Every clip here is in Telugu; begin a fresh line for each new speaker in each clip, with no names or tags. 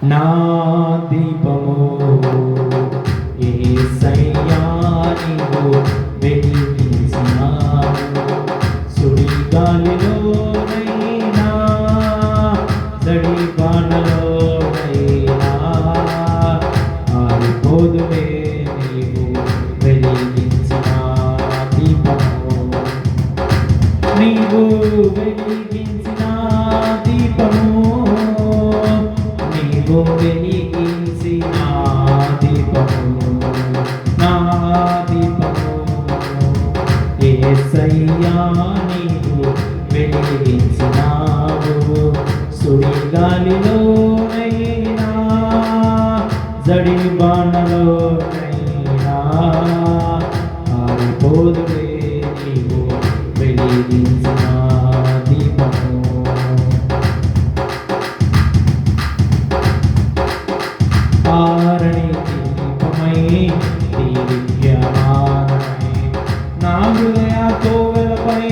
నా దీపము యేసయ్యా నీవు వెలిగించినావు సుడి గాలిలోనైనా జడి వానలోనైనా ఆరిపోదులే నీవు వెలిగించిన దీపము నీవు వెలిగించిన దీపము నీవు వెలిగించిన దీపము నా దీపము యేసయ్యా నీవు వెలిగించినావు సుడి గాలిలోనైనా జడి బాణలోనైనా ఆరిపోదులే నీవు వెలిగించిన దీపము ఆరణి దీపమై దివ్యమానమై నా హృదయ కోవెలపై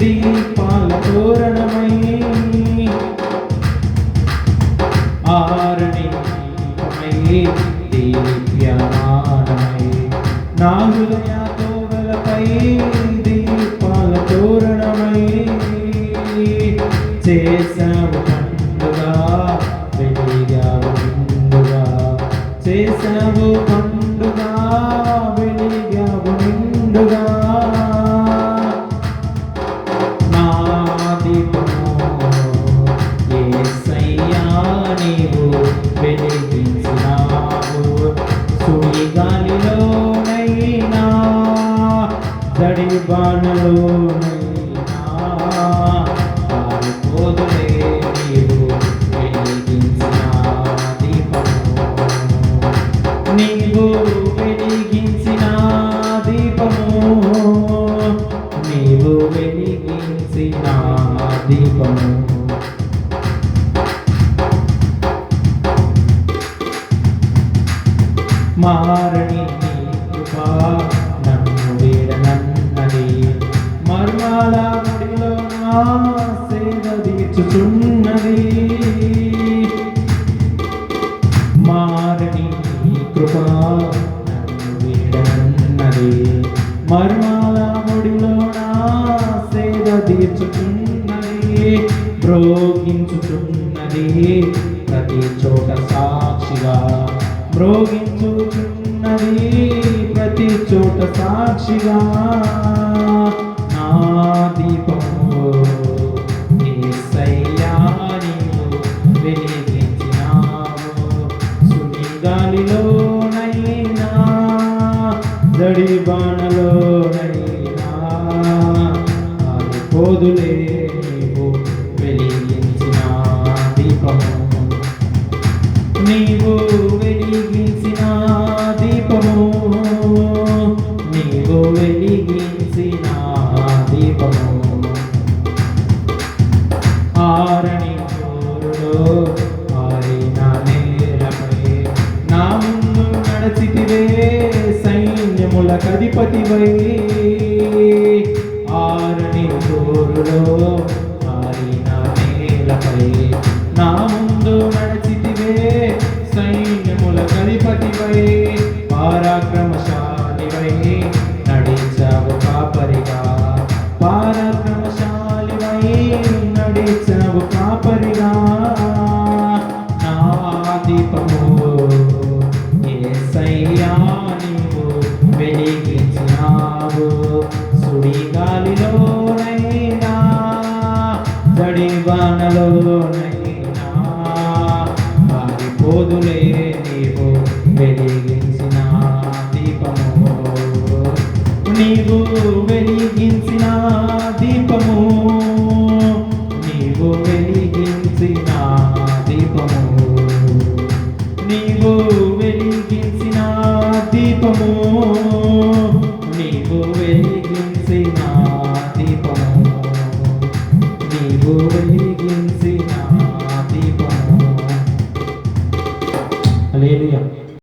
దీపాల తోరణమై ఆరణి దీపమై దివ్యమానమై నా హృదయ కోవెలపై దీపాల తోరణమై చేసావు పండుగా వెలిగావు నిండుగా చేసావు పండుగా వెలిగావు నిండుగా నా దీపము యేసయ్యా నీవు వెలిగించినావు సుడి గాలిలోనైనా జడి బాణలోనైనా ఆరిపోదులే నీవు వెలిగించిన దీపము నీవు వెలిగించిన దీపము నీవు వెలిగించిన దీపము మారని నీ కృప నన్ను వీడనన్నది మర్మాల ముడిలో నా సేద తీర్చుచున్నది మారని నీ కృప నన్ను వీడనన్నది మర్మాల ముడిలో నా సేద తీర్చుచున్నది మ్రోగించుచున్నది ప్రతి చోట సాక్షిగా మ్రోగించుచున్నది ప్రతి చోట సాక్షిగా నా దీపము యేసయ్యా నీవు వెలిగించినావు సుడి గాలిలోనైనా జడి బాణలోనైనా ఆరిపోదులే నీవు వెలిగించిన దీపము నీవు వెలిగించిన దీపము నీవు వెలిగించిన దీపము ఆరణి చోరులో ఆరిన నేలపై నా ముందు నడచితివే సైన్యముల కధిపతివై ఆరణి చోరులో ఆరిన నేలపై నా ముందు నడచితివే సైన్యముల కధిపతివై పరాక్రమశాలివై నడిచావు కాపరిగా పరాక్రమశాలివై నడిచావు కాపరిగా నా దీపము యేసయ్యా నీవు వెలిగించినావు సుడి గాలిలోనైనా జడి వానలోనైనా ఆరిపోదులే నీవు వెలిగించిన దీపము నీవు